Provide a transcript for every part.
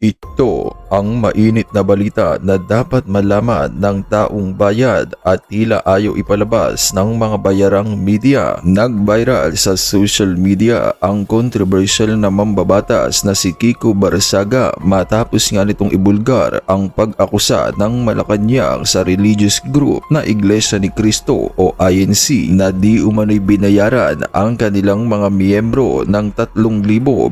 Ito ang mainit na balita na dapat malaman ng taong bayad at tila ayaw ipalabas ng mga bayarang media. Nag-viral sa social media ang controversial na mambabatas na si Kiko Barsaga matapos nga nitong ibulgar ang pag-akusa ng Malacanang sa religious group na Iglesia ni Cristo o INC na di umano'y binayaran ang kanilang mga miyembro ng 3,000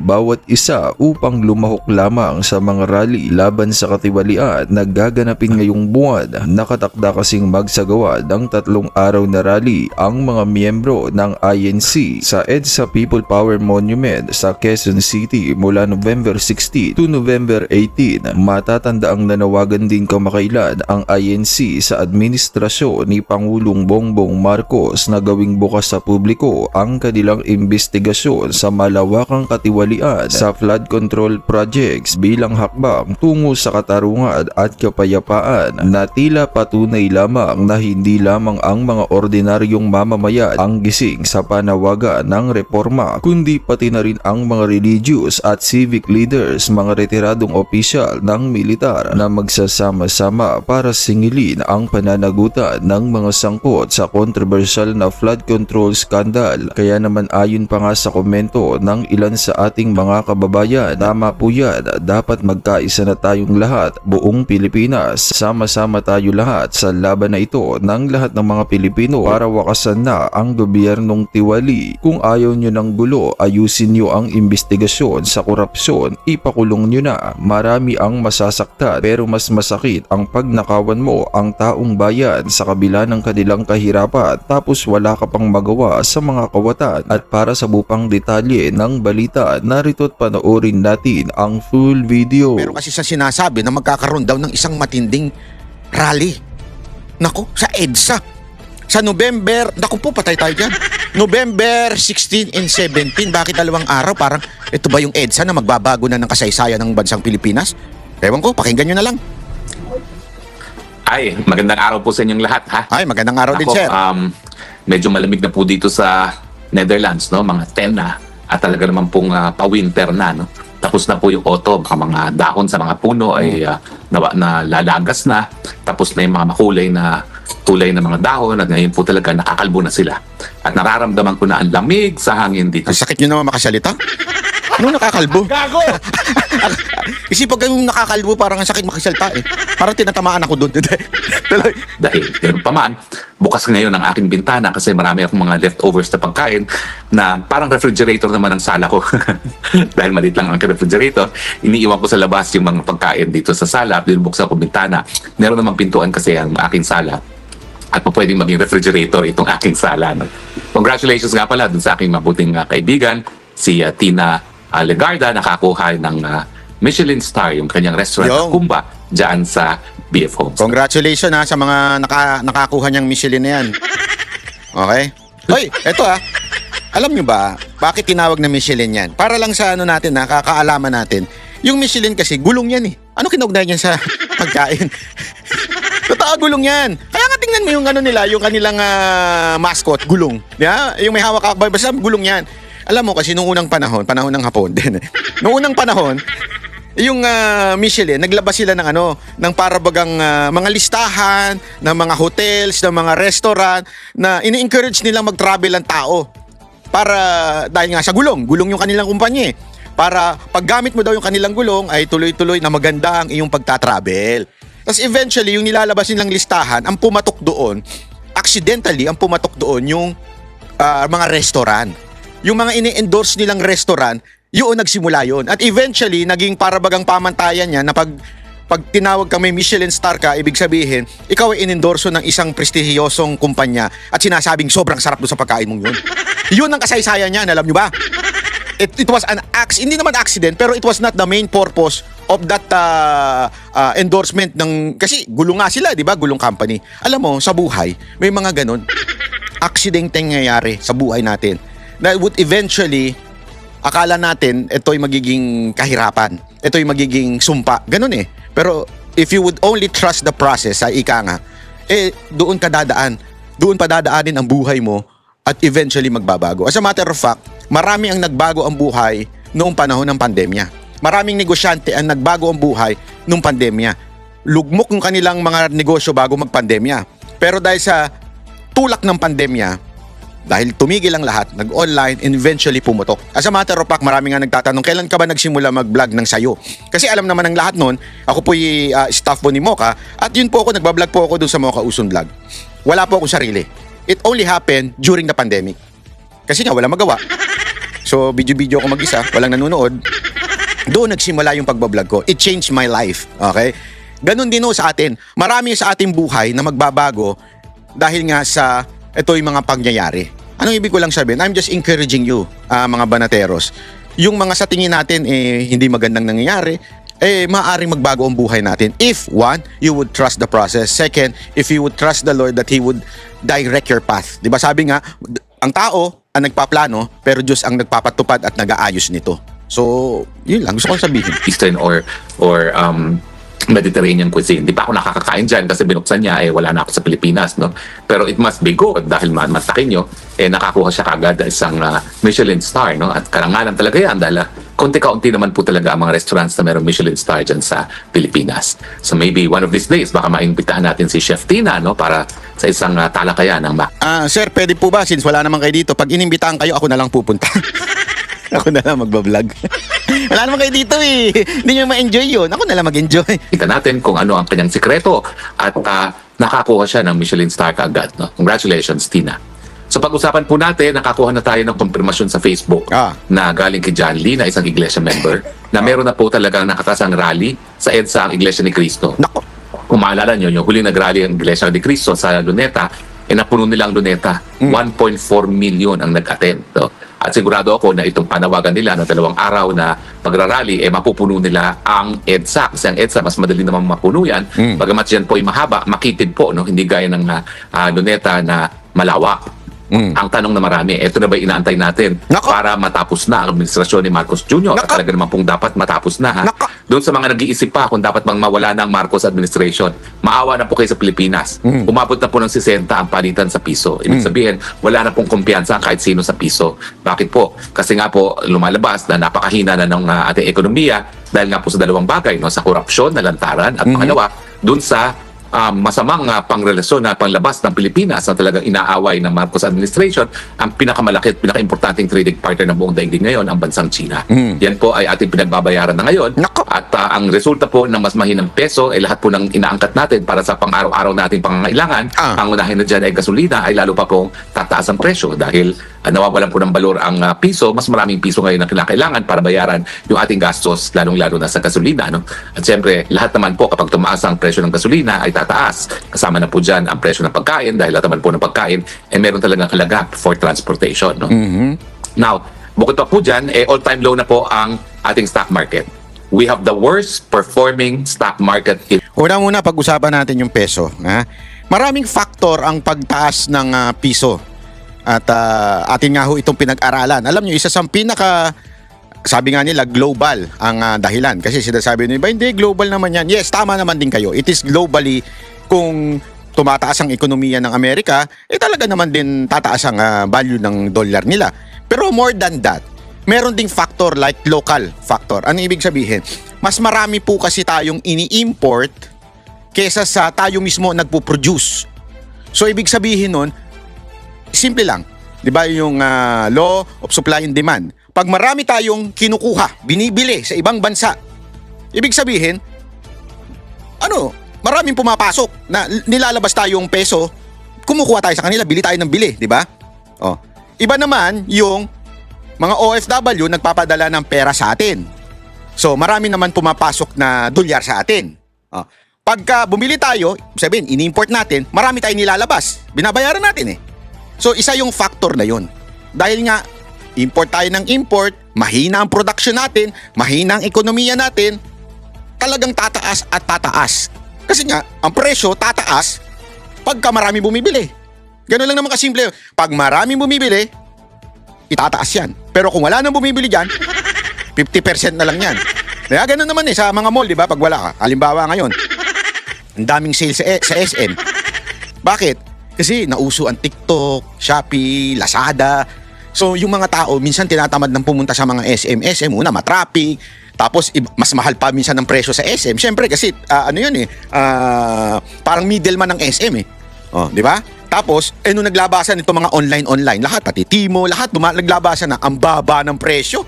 bawat isa upang lumahok lamang sa mga rally laban sa katiwalian na gaganapin ngayong buwan. Nakatakda kasing magsagawa ng 3 araw na rally ang mga miyembro ng INC sa EDSA People Power Monument sa Quezon City mula November 16 to November 18. Matatandaang nanawagan din kamakailan ang INC sa administrasyon ni Pangulong Bongbong Marcos na gawing bukas sa publiko ang kanilang investigasyon sa malawakang katiwalian sa flood control projects bilang hakbang tungo sa katarungan at kapayapaan na tila patunay lamang na hindi lamang ang mga ordinaryong mamamayan ang gising sa panawagan ng reforma kundi pati na rin ang mga religious at civic leaders, mga retiradong opisyal ng militar na magsasama-sama para singilin ang pananagutan ng mga sangkot sa controversial na flood control scandal. Kaya naman ayon pa nga sa komento ng ilan sa ating mga kababayan, tama po yan, dapat magkaisa na tayong lahat, buong Pilipinas, sama-sama tayo lahat sa laban na ito ng lahat ng mga Pilipino para wakasan na ang gobyernong tiwali. Kung ayaw nyo ng gulo, ayusin nyo ang investigasyon sa korupsyon, ipakulong nyo na. Marami ang masasaktan pero mas masakit ang pagnakawan mo ang taong bayan sa kabila ng kanilang kahirapan tapos wala ka pang magawa sa mga kawatan. At para sa bupang detalye ng balita, narito't panoorin natin ang full video. Pero kasi sa sinasabi na magkakaroon daw ng isang matinding rally. Nako, sa EDSA. Sa November, naku po, patay tayo dyan. November 16 and 17, bakit 2 araw? Parang, ito ba yung EDSA na magbabago na ng kasaysayan ng bansang Pilipinas? Ewan ko, pakinggan nyo na lang. Ay, magandang araw po sa inyong lahat, ha? Ay, magandang araw din, sir. Medyo malamig na po dito sa Netherlands, no? Mga 10 na. At talaga naman pong pa-winter na, no? Tapos na po yung autumn, ang mga dahon sa mga puno ay nalalagas na. Tapos na yung mga makulay na tulay ng mga dahon at ngayon po talaga nakakalbo na sila. At nararamdaman ko na ang lamig sa hangin dito. Ang sakit nyo naman makasalita. Ano nakakalbo? Gago! Kasi pag yung nakakalbo, parang ang sakit makasalita eh. Parang tinatamaan ako doon. Dahil ganoon pa man, bukas ngayon ang aking bintana kasi marami akong mga leftovers na pagkain na parang refrigerator naman ang sala ko. Dahil maliit lang ang refrigerator, iniiwan ko sa labas yung mga pagkain dito sa sala, binubuksan ko bintana. Meron namang pintuan kasi ang aking sala at pwedeng maging refrigerator itong aking sala. No? Congratulations nga pala dun sa aking mabuting kaibigan, si Tina Legarda, nakakuha ng Michelin star yung kanyang restaurant na Kumba dyan sa BF Homes. Congratulations ha sa mga nakakuha niyang Michelin na yan. Okay? Hoy, eto ha. Alam nyo ba, bakit tinawag na Michelin yan? Para lang sa ano natin ha, kakaalaman natin. Yung Michelin kasi, gulong yan eh. Ano kinaugnay niyan sa pagkain? Totoo, gulong yan. Kaya nga tingnan mo yung ano nila, yung kanilang mascot, gulong. Yeah? Yung may hawak ka, basta gulong yan. Alam mo kasi nung unang panahon ng Hapon din. Nung unang panahon, yung Michelin, naglabas sila ng ng parabagang mga listahan ng mga hotels, ng mga restaurant na ini-encourage nilang mag-travel ang tao. Para dahil nga sa gulong yung kanilang kumpanya. Para paggamit mo daw yung kanilang gulong ay tuloy-tuloy na maganda ang iyong pagta-travel. Tapos eventually, yung nilalabas nilang listahan, ang pumatok doon, accidentally, ang pumatok doon yung mga restaurant. Yung mga ini-endorse nilang restaurant, yun nagsimula yun. At eventually, naging parabagang pamantayan niya na pag tinawag ka may Michelin star ka, ibig sabihin, ikaw ay inendorso ng isang prestihiyosong kumpanya at sinasabing sobrang sarap doon sa pagkain mong yun. Yun ang kasaysayan niyan, alam nyo ba? It was an hindi naman accident, pero it was not the main purpose of that endorsement ng, kasi gulong nga sila, di ba? Gulong company. Alam mo, sa buhay, may mga ganun. Aksidenteng nangyayari sa buhay natin. That would eventually, akala natin, ito'y magiging kahirapan. Ito'y magiging sumpa. Ganun eh. Pero if you would only trust the process, sa ika nga, doon ka dadaan. Doon pa dadaanin ang buhay mo at eventually magbabago. As a matter of fact, marami ang nagbago ang buhay noong panahon ng pandemya. maraming negosyante ang nagbago ang buhay nung pandemya. Lugmok yung kanilang mga negosyo bago magpandemya. Pero dahil sa tulak ng pandemya, dahil tumigil ang lahat, nag-online, and eventually pumutok. As a matter of fact, marami nga nagtatanong, kailan ka ba nagsimula mag-vlog ng sayo? Kasi alam naman ng lahat nun, ako po'y staff po ni Mocha, at yun po ako, nagbablog po ako dun sa Mocha Uson Vlog. Wala po akong sarili. It only happened during the pandemic. Kasi nga, wala magawa. So, video-video ako mag-isa, walang nanonood. Doon nagsimula yung pagbablog ko. It changed my life. Okay? Ganon din sa atin. Marami sa ating buhay na magbabago dahil nga sa ito yung mga pangyayari. Anong ibig ko lang sabihin? I'm just encouraging you, mga banateros. Yung mga sa tingin natin hindi magandang nangyayari, maaaring magbago ang buhay natin. If one, you would trust the process. Second, if you would trust the Lord that He would direct your path. Diba sabi nga, ang tao ang nagpaplano, pero Diyos ang nagpapatupad at nag-aayos nito. So, yun lang. Gusto kong sabihin. Eastern or Mediterranean cuisine. Di pa ako nakakakain dyan kasi binuksan niya, wala na ako sa Pilipinas, no? Pero it must be good dahil matakin nyo, nakakuha siya kagad isang Michelin star, no? At karangalan talaga yan dahil konti-kaunti naman po talaga ang mga restaurants na mayroong Michelin star dyan sa Pilipinas. So maybe one of these days, baka maimbitahan natin si Chef Tina, no? Para sa isang talakayan ng Sir, pwede po ba, since wala naman kayo dito, pag inimbitahan kayo, ako na lang pupunta. Ako na lang magbablog. Wala naman kayo dito Hindi nyo ma-enjoy yun. Ako na lang mag-enjoy. Kita natin kung ano ang kanyang sikreto at nakakuha siya ng Michelin star kaagad. No? Congratulations, Tina. So pag-usapan po natin, nakakuha na tayo ng konfirmasyon sa Facebook na galing kay John Lee na isang iglesia member na meron na po talagang nakatasang rally sa EDSA ang Iglesia ni Cristo. Nako. Kung maalala nyo, yung huling nag-rally ang Iglesia ni Cristo sa Luneta, napuno nilang Luneta. 1.4 million ang nag-attend. No? At sigurado ako na itong panawagan nila ng 2 araw na pagrarally, mapupuno nila ang EDSA. Kasi ang EDSA, mas madali naman mapuno yan. Bagamat yan po ay mahaba, makitid po, no? Hindi gaya ng Luneta na malawak. Ang tanong na marami, ito na ba inaantay natin para matapos na ang administrasyon ni Marcos Jr.? At talaga naman pong dapat matapos na. Doon sa mga nag-iisip pa kung dapat bang mawala ng Marcos administration, maawa na po kayo sa Pilipinas. Umabot na po ng 60 ang palitan sa piso. Ibig sabihin, wala na pong kumpiyansa kahit sino sa piso. Bakit po? Kasi nga po lumalabas na napakahina na ng ating ekonomiya dahil nga po sa dalawang bagay, no? Sa korupsyon, nalantaran, at pangalawa, doon sa masamang pangrelasyon na panglabas ng Pilipinas na talagang inaaway ng Marcos administration, ang pinakamalaki at pinaka-importanting trading partner ng buong daigdig ngayon, ang bansang China. Yan po ay ating pinagbabayaran na ngayon. At ang resulta po ng mas mahinang peso ay lahat po ng inaangkat natin para sa pang-araw-araw nating pangangailangan. Ang unahin na dyan ay gasolina, ay lalo pa pong tataas ang presyo dahil nawawalan po ng balor ang piso. Mas maraming piso ngayon na kinakailangan para bayaran yung ating gastos, lalong-lalo na sa gasolina. No? At siyempre, lahat naman po kapag tumaas ang presyo ng gasolina ay tataas. Kasama na po dyan ang presyo ng pagkain dahil lahat naman po ng pagkain meron talagang halaga for transportation. No? Now, bukod pa po dyan, all-time low na po ang ating stock market. We have the worst performing stock market. Una-muna, pag-usapan natin yung peso. Maraming faktor ang pagtaas ng piso. At atin nga ho itong pinag-aralan. Alam nyo, isa sa sabi nga nila, global ang dahilan. Kasi sinasabi nila, hindi, global naman yan. Yes, tama naman din kayo. It is globally, kung tumataas ang ekonomiya ng Amerika, talaga naman din tataas ang value ng dollar nila. Pero more than that, meron ding factor like local factor. Ano ibig sabihin? Mas marami po kasi tayong ini-import kesa sa tayo mismo nagpo-produce. So ibig sabihin nun, simple lang. 'Di ba yung law of supply and demand? Pag marami tayong kinukuha, binibili sa ibang bansa, ibig sabihin, maraming pumapasok na nilalabas tayong peso, kumukuha tayo sa kanila, bili tayo ng bili, 'di ba? Iba naman yung mga OFW nagpapadala ng pera sa atin. So, marami naman pumapasok na dolyar sa atin. Pagka bumili tayo, sabihin, ini-import natin, marami tayong nilalabas. Binabayaran natin So, isa yung factor na yun. Dahil nga, import tayo ng import, mahina ang production natin, mahina ang ekonomiya natin, talagang tataas at tataas. Kasi nga, ang presyo tataas pagka marami bumibili. Ganun lang naman kasimple. Pag marami bumibili, itataas yan. Pero kung wala nang bumibili dyan, 50% na lang yan. Kaya ganun naman sa mga mall, di ba? Pag wala ka. Halimbawa ngayon, ang daming sales sa SM. Bakit? Kasi nauso ang TikTok, Shopee, Lazada. So yung mga tao minsan tinatamad ng pumunta sa mga SM, una matraffic, tapos mas mahal pa minsan ang presyo sa SM. Syempre kasi parang middleman ng SM eh. Oh, di ba? Tapos nung naglabasan ito mga online, lahat pati Timo, lahat naglabasan na ang baba ng presyo.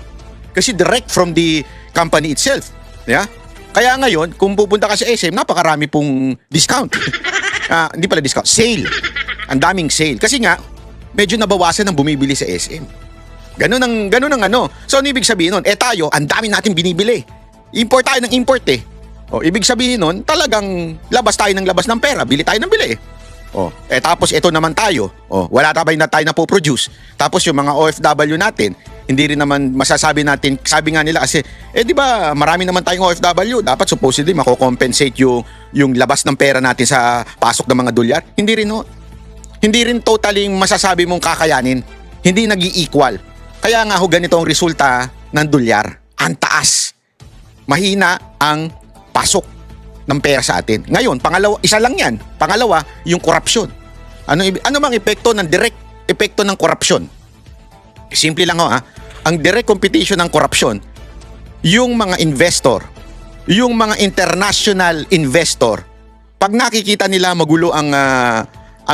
Kasi direct from the company itself. Yeah? Kaya ngayon, kung pupunta ka sa SM, napakarami pong discount. Hindi pala discount, sale. Ang daming sale. Kasi nga, medyo nabawasan ang bumibili sa SM. Ganun ang ano. So, ano ibig sabihin nun? Tayo, ang dami natin binibili. Import tayo ng import eh. O, ibig sabihin nun, talagang labas tayo ng labas ng pera. Bili tayo ng bili eh. O, tapos ito naman tayo. O, wala na tayo na po-produce. Tapos yung mga OFW natin, hindi rin naman masasabi natin, sabi nga nila kasi, di ba, marami naman tayong OFW, dapat supposedly mako-compensate yung labas ng pera natin sa pasok ng mga dolyar. Hindi rin, no? Hindi rin totally masasabi mong kakayanin. Hindi nag-i-equal. Kaya nga ho, ganito ang resulta ng dolyar. Ang taas. Mahina ang pasok ng pera sa atin. Ngayon, isa lang yan. Pangalawa, yung korupsyon. Ano bang epekto ng direct epekto ng korupsyon? Simple lang ho ha. Ang direct competition ng korupsyon, yung mga investor, yung mga international investor, pag nakikita nila magulo ang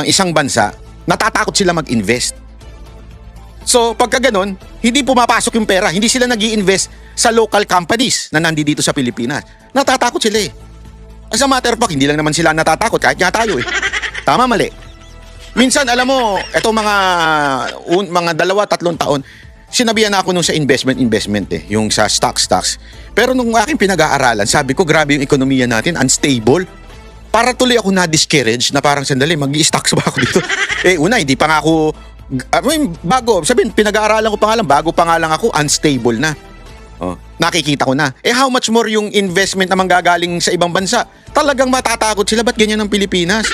isang bansa, natatakot sila mag-invest. So, pagka ganun, hindi pumapasok yung pera. Hindi sila nag-i-invest sa local companies na nandito sa Pilipinas. Natatakot sila eh. As a matter of fact, hindi lang naman sila natatakot. Kahit nga tayo eh. Tama, mali. Minsan, alam mo, eto mga 2-3 taon, sinabihan ako nung sa investment eh. Yung sa stocks. Pero nung aking pinag-aaralan, sabi ko, grabe yung ekonomiya natin, unstable. Para tuloy ako na-discourage na parang sandali, mag-i-stocks ba ako dito? Una, hindi pa nga ako, pinag-aaralan ko pa nga lang, bago pa nga lang ako, unstable na. Oh, nakikita ko na. How much more yung investment na manggagaling sa ibang bansa? Talagang matatakot sila, ba't ganyan ang Pilipinas?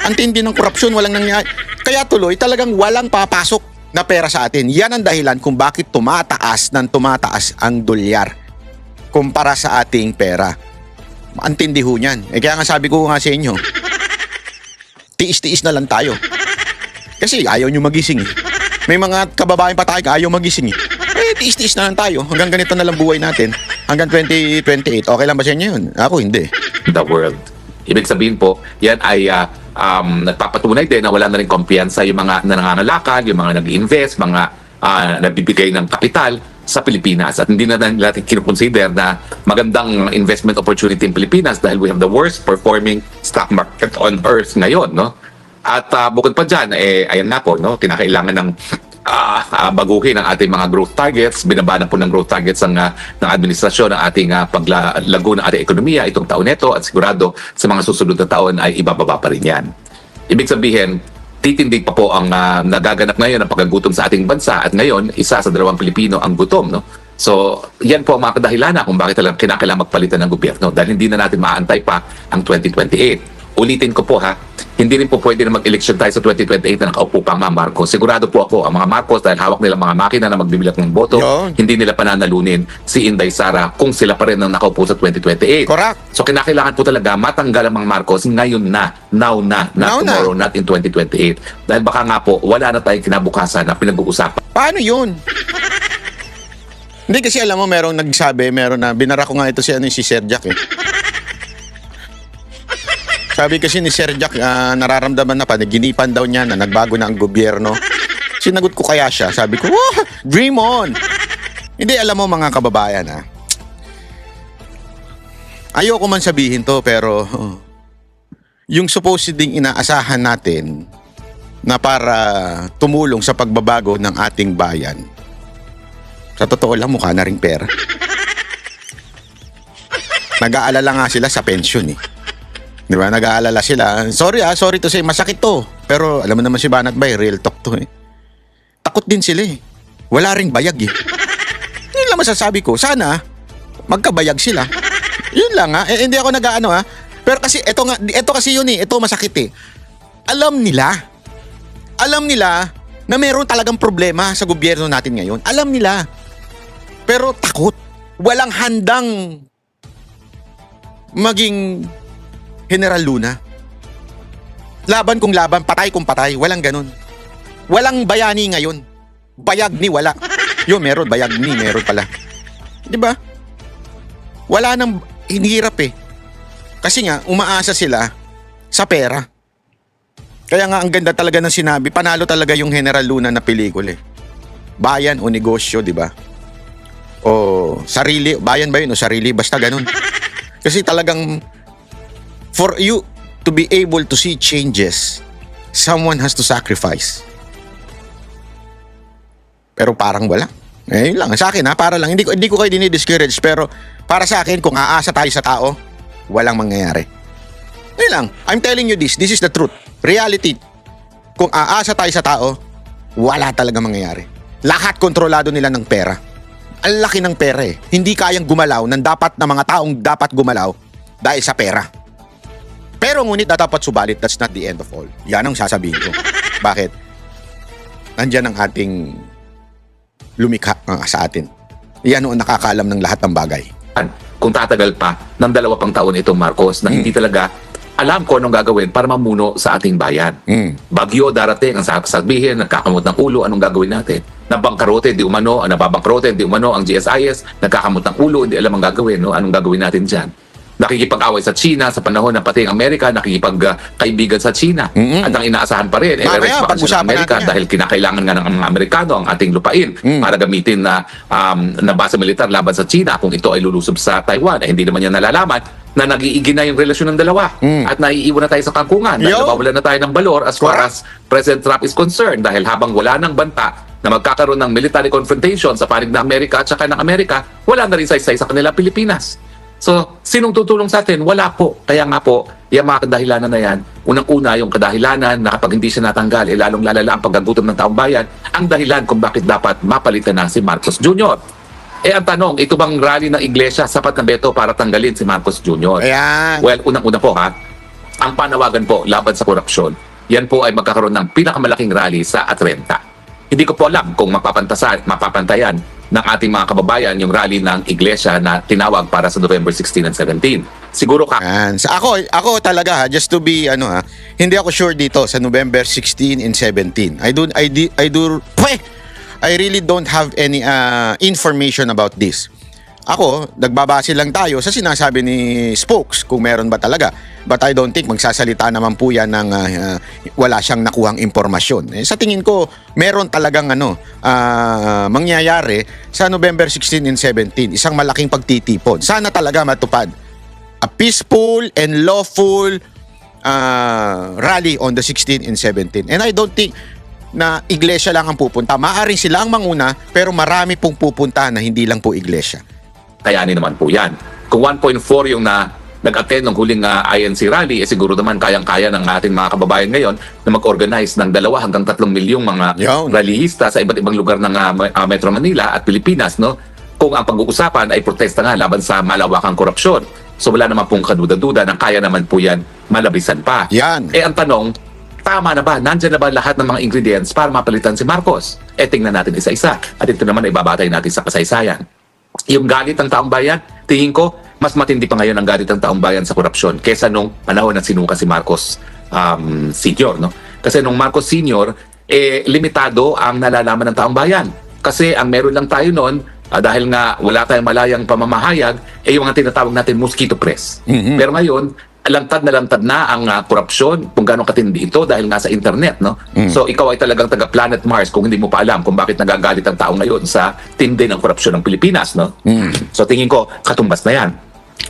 Ang tindi ng korupsyon, walang nangyayari. Kaya tuloy, talagang walang papasok na pera sa atin. Yan ang dahilan kung bakit tumataas ang dolyar kumpara sa ating pera. Ang tindi ho niyan. Kaya nga sabi ko nga sa inyo, tiis-tiis na lang tayo. Kasi ayaw nyo magising eh. May mga kababayan pa tayo ayaw magising eh. Tiis-tiis na lang tayo. Hanggang ganito na lang buhay natin. Hanggang 2028. Okay lang ba sa inyo yun? Ako hindi. The world. Ibig sabihin po, yan ay nagpapatunay din na wala na rin kumpiyansa yung mga nangangalakal, yung mga nag-invest, mga nagbibigay ng kapital sa Pilipinas. At hindi na natin kinukonsider na magandang investment opportunity in Pilipinas dahil we have the worst performing stock market on earth ngayon, no? At bukod pa dyan, ayan na po, no? Kinakailangan ng baguhin ang ating mga growth targets. Binaba na po ng growth targets ng administrasyon ang ating paglago ng ating ekonomiya itong taon nito at sigurado sa mga susunod na taon ay ibababa pa rin yan. Ibig sabihin, titindig pa po ang nagaganap ngayon ng pagkagutom sa ating bansa at ngayon, 1 sa 2 Pilipino ang gutom. No? So, yan po ang mga kadahilan kung bakit talagang kinakailangan magpalitan ng gobyerno dahil hindi na natin maantay pa ang 2028. Ulitin ko po hindi rin po pwede na mag-election tayo sa 2028 na nakaupo pa ang mga Marcos. Sigurado po ako, ang mga Marcos dahil hawak nila mga makina na magbibilang ng boto, hindi nila pananalunin si Inday Sara kung sila pa rin ang nakaupo sa 2028. Correct. So kinakailangan po talaga matanggal ang mga Marcos ngayon na, now na, not tomorrow, not in 2028. Dahil baka nga po, wala na tayong kinabukasan na pinag-uusapan. Paano yun? Hindi kasi alam mo, merong nagsabi, binara ko nga ito si Sir Jack eh. Sabi kasi ni Sir Jack, nararamdaman na panaginipan daw niya na nagbago na ang gobyerno. Sinagot ko kaya siya. Sabi ko, dream on! Hindi, alam mo mga kababayan ayoko man sabihin to pero yung supposedly inaasahan natin na para tumulong sa pagbabago ng ating bayan, sa totoo lang mukha na ring pera. Nag-aalala nga sila sa pension eh. Di ba? Nag-aalala sila. Sorry to say, masakit to. Pero alam mo naman si Banat Bay, real talk to eh. Takot din sila eh. Wala ring bayag eh. Yun lang masasabi ko. Sana, magkabayag sila. Yun lang hindi ako nag-ano Pero kasi, ito kasi yun eh. Ito masakit eh. Alam nila na meron talagang problema sa gobyerno natin ngayon. Alam nila. Pero takot. Walang handang maging General Luna. Laban kung laban, patay kung patay. Walang ganun. Walang bayani ngayon. Bayag ni wala. Yo, meron. Bayag ni, meron pala. Di ba? Wala nang hinirap eh. Kasi nga, umaasa sila sa pera. Kaya nga, ang ganda talaga ng sinabi, panalo talaga yung General Luna na pelikula eh. Bayan o negosyo, di ba? O sarili, bayan ba yun o sarili? Basta ganun. Kasi talagang, for you to be able to see changes, someone has to sacrifice. Pero parang wala. Eh, yun lang. Sa akin para lang. Hindi ko kayo dinidiscourage. Pero para sa akin, kung aasa tayo sa tao, walang mangyayari. Yun lang. I'm telling you this. This is the truth. Reality. Kung aasa tayo sa tao, wala talaga mangyayari. Lahat kontrolado nila ng pera. Ang laki ng pera eh. Hindi kayang gumalaw ng mga taong dapat gumalaw dahil sa pera. Pero ngunit na dapat subalit, that's not the end of all. Yan ang sasabihin ko. Bakit? Nandyan ang ating lumikha sa atin. Yan ang nakakaalam ng lahat ng bagay. Kung tatagal pa ng 2 pang taon itong Marcos na hindi talaga alam ko anong gagawin para mamuno sa ating bayan. Bagyo darating, ang sasabihin, nagkakamot ng ulo, anong gagawin natin? Nabangkarote, di umano, nababangkarote, di umano, ang GSIS, nagkakamot ng ulo, hindi alam ang gagawin, no? Anong gagawin natin dyan? Nakikipag-away sa China sa panahon ng pati ang Amerika, nakikipag-kaibigan sa China. At ang inaasahan pa rin, response ng Amerika dahil kinakailangan nga ng mga Amerikano ang ating lupain para gamitin na base militar laban sa China kung ito ay lulusob sa Taiwan. Hindi naman yan nalalaman na nag-iigi na yung relasyon ng dalawa at naiiwan na tayo sa kangkungan dahil nabawalan na tayo ng balor as far as President Trump is concerned dahil habang wala ng banta na magkakaroon ng military confrontation sa panig ng Amerika at saka ng Amerika, wala na rin saysay sa kanila Pilipinas. So, sinong tutulong sa atin? Wala po. Kaya nga po, yung mga kadahilanan na yan, unang-una yung kadahilanan na kapag hindi siya natanggal, lalong lalala ang pagkagutom ng taong bayan, ang dahilan kung bakit dapat mapalitan na si Marcos Jr. Ang tanong, ito bang rally ng iglesia sapat na beto para tanggalin si Marcos Jr.? Ayan. Well, unang-una po ang panawagan po laban sa korupsyon, yan po ay magkakaroon ng pinakamalaking rally sa Atlanta. Hindi ko po alam kung mapapantayan ng ating mga kababayan yung rally ng iglesia na tinawag para sa November 16 and 17. Siguro ako talaga just to be hindi ako sure dito sa November 16 and 17. I really don't have any information about this. Ako, nagbabase lang tayo sa sinasabi ni Spokes kung meron ba talaga. But I don't think magsasalita naman po yan ng wala siyang nakuhang impormasyon. Sa tingin ko, meron talagang mangyayari sa November 16 and 17. Isang malaking pagtitipon. Sana talaga matupad. A peaceful and lawful rally on the 16 and 17. And I don't think na iglesia lang ang pupunta. Maaring sila ang manguna, pero marami pong pupunta na hindi lang po iglesia. Kayanin naman po yan. Kung 1.4 yung nag-attend ng huling INC rally, siguro naman kayang-kaya ng ating mga kababayan ngayon na mag-organize ng 2 hanggang 3 milyong mga rallyista sa iba't ibang lugar ng Metro Manila at Pilipinas, no? Kung ang pag-uusapan ay protesta nga laban sa malawakang korupsyon. So wala naman pong kaduda-duda na kaya naman po yan malabisan pa. Yan. Ang tanong, tama na ba? Nandyan na ba lahat ng mga ingredients para mapalitan si Marcos? Tingnan natin isa-isa. At ito naman ay babatay natin sa kasaysayan. Yung galit ng taong bayan, tingin ko, mas matindi pa ngayon ang galit ng taong bayan sa korupsyon kesa nung panahon na sinuka si Marcos Sr. No? Kasi nung Marcos Sr., limitado ang nalalaman ng taong bayan. Kasi ang meron lang tayo noon, dahil nga wala tayong malayang pamamahayag, yung mga tinatawag natin mosquito press. Pero ngayon, lantad na ang korupsyon kung gaano katindi ito dahil nga sa internet, no? So ikaw ay talagang taga Planet Mars kung hindi mo pa alam kung bakit nagagalit ang tao ngayon sa tindi ng korupsyon ng Pilipinas, no? So tingin ko katumbas na yan.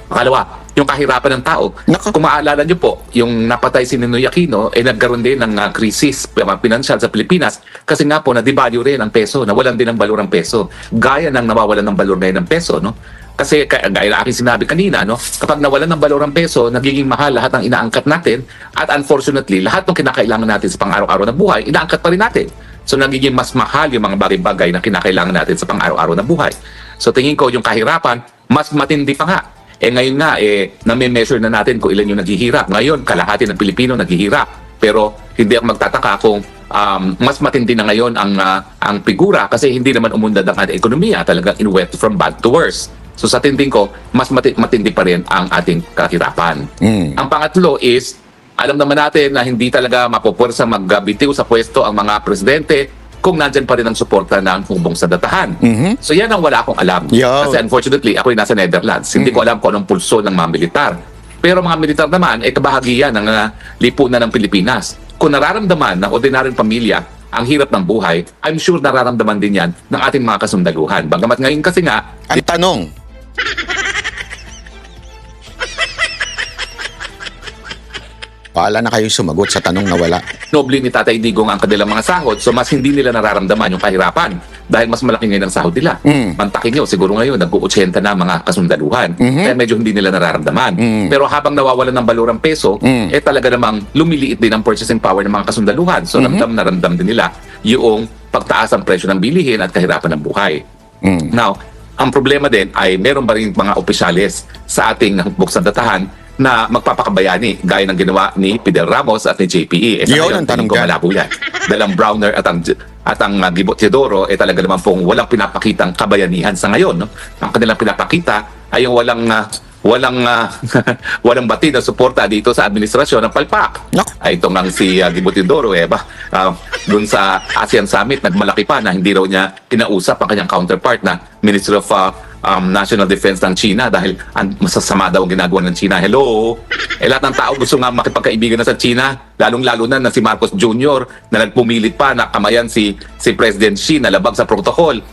Pangalawa, yung kahirapan ng tao. Kung maaalala nyo po, yung napatay si Ninoy Aquino, nagkaroon din ng krisis pinansyal sa Pilipinas kasi nga po na-devalue rin ang peso, nawalan din ng balor ang peso. Gaya ng nawawalan ng balor ngayon ng peso, no? Kasi gaya na aking sinabi kanina, no, kapag nawalan ng balor ang peso, nagiging mahal lahat ng inaangkat natin at unfortunately, lahat ng kinakailangan natin sa pang-araw-araw na buhay, inaangkat pa rin natin. So nagiging mas mahal yung mga bagay-bagay na kinakailangan natin sa pang-araw-araw na buhay. So tingin ko yung kahirapan, mas matindi pa nga. Ngayon nga, nami-measure na natin kung ilan yung naghihirap. Ngayon, kalahati ng Pilipino naghihirap. Pero hindi ako magtataka kung mas matindi na ngayon ang figura kasi hindi naman umunlad ang ating ekonomiya. Talagang in went from bad to worse. So sa tinding ko, mas matindi pa rin ang ating kahirapan. Ang pangatlo is, alam naman natin na hindi talaga mapupwersa magbitiw sa pwesto ang mga presidente kung nandyan pa rin ang suporta ng hukbong sandatahan. So yan ang wala akong alam. Yo. Kasi unfortunately, ako ay nasa Netherlands. Hindi ko alam kung anong pulso ng mga militar. Pero mga militar naman, kabahagian ng lipunan ng Pilipinas. Kung nararamdaman ng ordinaryong pamilya ang hirap ng buhay, I'm sure nararamdaman din yan ng ating mga kasundaluhan. Bagamat ngayon kasi nga, Ang tanong, paala na kayo sumagot sa tanong na wala. noble ni Tatay Digong ang kanilang mga sahod, so mas hindi nila nararamdaman yung kahirapan dahil mas malaki ngayon ang sahod nila. Mantakin nyo, siguro ngayon nag-80 na mga kasundaluhan. Kaya medyo hindi nila nararamdaman. Pero habang nawawalan ng balor ang peso, talaga namang lumiliit din ang purchasing power ng mga kasundaluhan. So ramdam na ramdam din nila yung pagtaas ang presyo ng bilihin at kahirapan ng buhay. Now, ang problema din ay meron ba rin mga opisyales sa ating hukbong sandatahan na magpapakabayani gaya ng ginawa ni Fidel Ramos at ni JPE. Sa Yun ngayon, ang tanong tingin ko dyan. malabo yan. Dahil ang Browner at ang Gibot Teodoro talaga naman pong walang pinapakitang kabayanihan sa ngayon. No? Ang kanilang pinapakita ay yung walang batid na suporta dito sa administrasyon ng Palpak. No. Ay itong ang si Gibot Teodoro dun sa ASEAN Summit nagmalaki pa na hindi raw niya kinausap ang kanyang counterpart na Minister of National Defense ng China dahil masasama daw ang ginagawa ng China. Hello? Lahat ng tao gusto nga makipagkaibigan na sa China, lalong-lalo na si Marcos Jr. na nagpumilit pa na kamayan si President Xi na labag sa protocol.